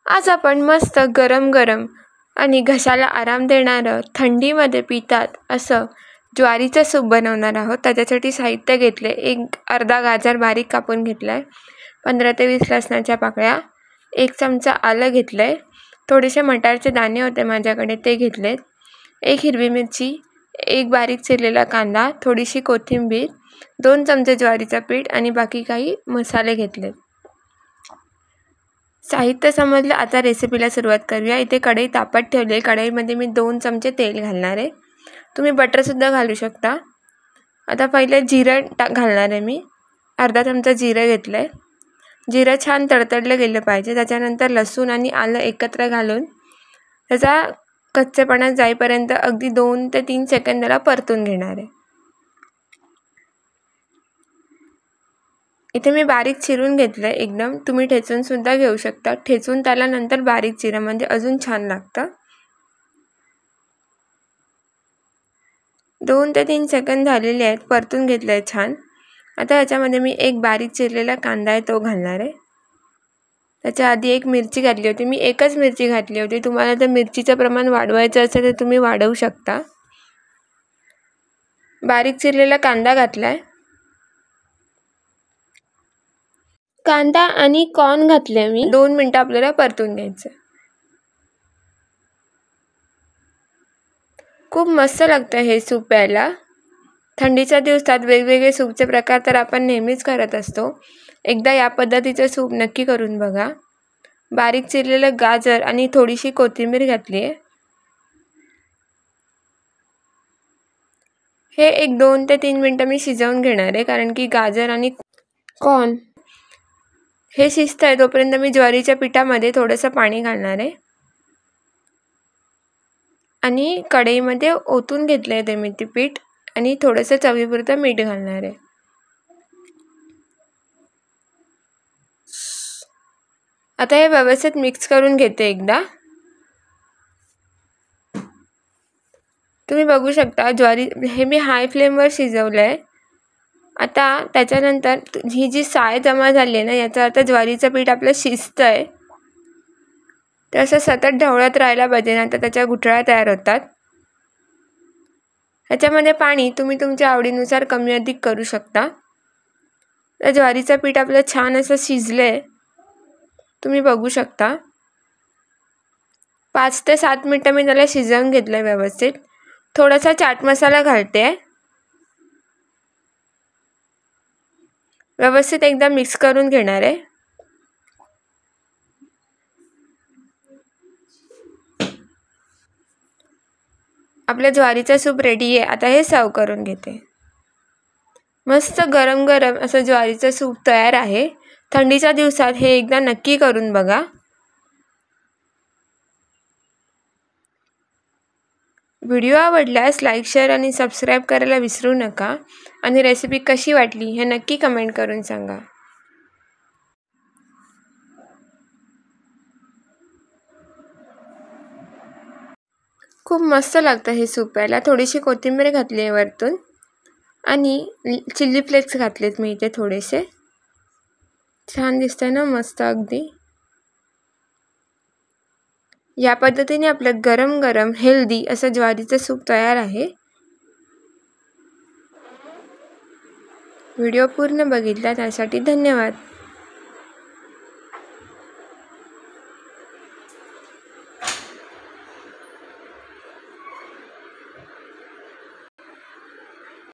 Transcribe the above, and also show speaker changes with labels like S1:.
S1: आज आपण मस्त गरम गरम आणि घशाला आराम देणारं थंडीमध्ये पितात असं ज्वारीचं सूप बनवणार आहोत. त्याच्यासाठी साहित्य घेतले, एक अर्धा गाजर बारीक कापून घेतला आहे, 15 ते 20 लसणाच्या पाकळ्या, 1 चमचा आलं घेतलं आहे, थोडेसे मटारचे दाणे होते माझ्याकडे ते घेतलेत, 1 हिरवी मिरची, 1 बारीक चिरलेला कांदा, थोडीशी कोथिंबीर, 2 चमचे ज्वारीचं पीठ आणि बाकी काही मसाले घेतलेत. साहित्य समजलं, आता रेसिपीला सुरुवात करूया. इथे कढई तापत ठेवली आहे. कढईमध्ये मी 2 चमचे तेल घालणार आहे. तुम्ही बटरसुद्धा घालू शकता. आता पहिले जिरं घालणार आहे मी. अर्धा चमचा जिरं घेतलं आहे. जिरं छान तडतडलं गेलं पाहिजे. त्याच्यानंतर लसूण आणि आलं एकत्र घालून त्याचा कच्चेपणा जाईपर्यंत अगदी 2 ते 3 सेकंदाला परतून घेणार आहे. इथे मी बारीक चिरून घेतलं आहे एकदम. तुम्ही ठेचूनसुद्धा घेऊ शकता. ठेचून त्याला नंतर बारीक चिरा म्हणजे अजून छान लागतं. 2 ते 3 सेकंद झालेले आहेत, परतून घेतलं आहे छान. आता याच्यामध्ये मी 1 बारीक चिरलेला कांदा आहे तो घालणार आहे. त्याच्या आधी 1 मिरची घातली होती. मी 1च मिरची घातली होती. तुम्हाला जर मिरचीचं प्रमाण वाढवायचं असेल तर तुम्ही वाढवू शकता. बारीक चिरलेला कांदा घातला आहे. कांदा आणि कॉर्न घातले मी. 2 मिनटं आपल्याला परतून घ्यायचं. खूप मस्त लागतं हे सूप प्यायला. थंडीच्या दिवसात वेगवेगळे सूपचे प्रकार तर आपण नेहमीच करत असतो. एकदा या पद्धतीचं सूप नक्की करून बघा. बारीक चिरलेलं गाजर आणि थोडीशी कोथिंबीर घातली आहे. हे एक 2 ते 3 मिनटं मी शिजवून घेणार आहे, कारण की गाजर आणि कॉर्न हे शिजत आहे तोपर्यंत मी ज्वारीच्या पिठामध्ये थोडंसं पाणी घालणार आहे आणि कढईमध्ये ओतून घेतलं आहे ते मी ते पीठ आणि थोडंसं चवीपुरतं मीठ घालणार आहे. आता हे व्यवस्थित मिक्स करून घेते एकदा. तुम्ही बघू शकता ज्वारी हे मी हाय फ्लेमवर शिजवलं आहे. आता त्याच्यानंतर ही जी साय जमा झाली आहे ना, याचा अर्थ ज्वारीचं पीठ आपलं शिजतं आहे. तर असं सतत ढवळत राहायला पाहिजे, नंतर त्याच्या गुठळ्या तयार होतात. ह्याच्यामध्ये पाणी तुम्ही तुमच्या आवडीनुसार कमी अधिक करू शकता. तर ज्वारीचं पीठ आपलं छान असं शिजलं आहे, तुम्ही बघू शकता. 5 ते 7 मिनटं मी त्याला शिजवून घेतलं आहे व्यवस्थित. थोडासा चाट मसाला घालते आहे. व्यवस्थित एकदा मिक्स करून घेणार आहे. आपल्या ज्वारीचं सूप रेडी आहे. आता हे सर्व करून घेते. मस्त गरम गरम असं ज्वारीचं सूप तयार आहे. थंडीच्या दिवसात हे एकदा नक्की करून बघा. व्हिडिओ आवडल्यास लाईक, शेअर आणि सबस्क्राईब करायला विसरू नका. आणि रेसिपी कशी वाटली हे नक्की कमेंट करून सांगा. खूप मस्त लागतं हे सूप प्यायला. थोडीशी कोथिंबीर घातली आहे वरतून आणि चिल्ली फ्लेक्स घातलेत मी इथे थोडेसे. छान दिसतंय ना, मस्त अगदी. या पद्धतीने आपलं गरम गरम हेल्दी असं ज्वारीचं सूप तयार आहे. व्हिडिओ पूर्ण बघितला त्यासाठी धन्यवाद.